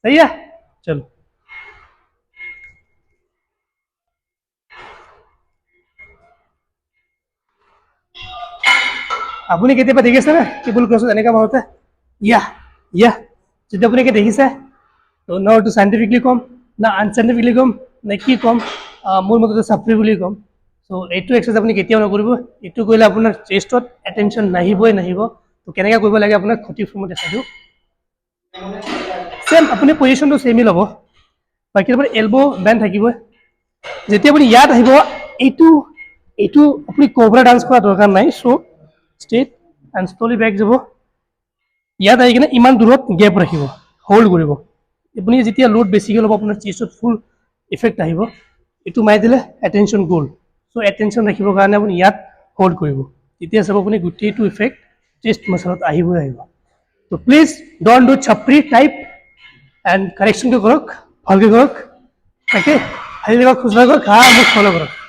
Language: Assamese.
सही है चलो আপুনি কেতিয়াবা দেখিছে না কেবল ক্ৰছত এনেকা মাৰোতে ইয়া ইয়া যদি আপুনি দেখিছে তো ন এইটো সাইন্টিফিকলি কম না আনসাইন্টিফিকলি কম না কি কম মোৰ মতে চাপৰি বুলি কম সো এইটো এক্সাৰসাইজ আপুনি কেতিয়াও নকৰিব এইটো কৰিলে আপোনাৰ চেষ্টত এটেনশন নাহিবই নাহিব তো কেনেকৈ কৰিব লাগে আপোনাক ক্ষতি ফৰ্মত দেখাই দিওঁ সেম আপুনি পজিশ্যনটো সেমই ল'ব বাকী আপোনাৰ এলবো বেণ্ড থাকিব যেতিয়া আপুনি ইয়াত আহিব এইটো এইটো আপুনি কোবৰা ডান্স কৰা দৰকাৰ নাই so straight and slowly back যাব ইয়াত আহি কিনে ইমান দূৰত গেপ ৰাখিব হোল্ড কৰিব আপুনি যেতিয়া লোড বেছিকৈ ল'ব আপোনাৰ চেষ্টত ফুল ইফেক্ট আহিব এইটো মাৰি দিলে এটেনশন গ'ল সো এটেনশন ৰাখিবৰ কাৰণে আপুনি ইয়াত হোল্ড কৰিব তেতিয়া চাব আপুনি গোটেইটো ইফেক্ট চেষ্ট মাছলত আহিবই আহিব তো প্লিজ ডোন্ট ডু ছাপৰি টাইপ এণ্ড কাৰেকশ্যনটো কৰক ভালকৈ কৰক তাকে ভালকৈ খোজকাঢ়ি কৰক মোক ফ'ল' কৰক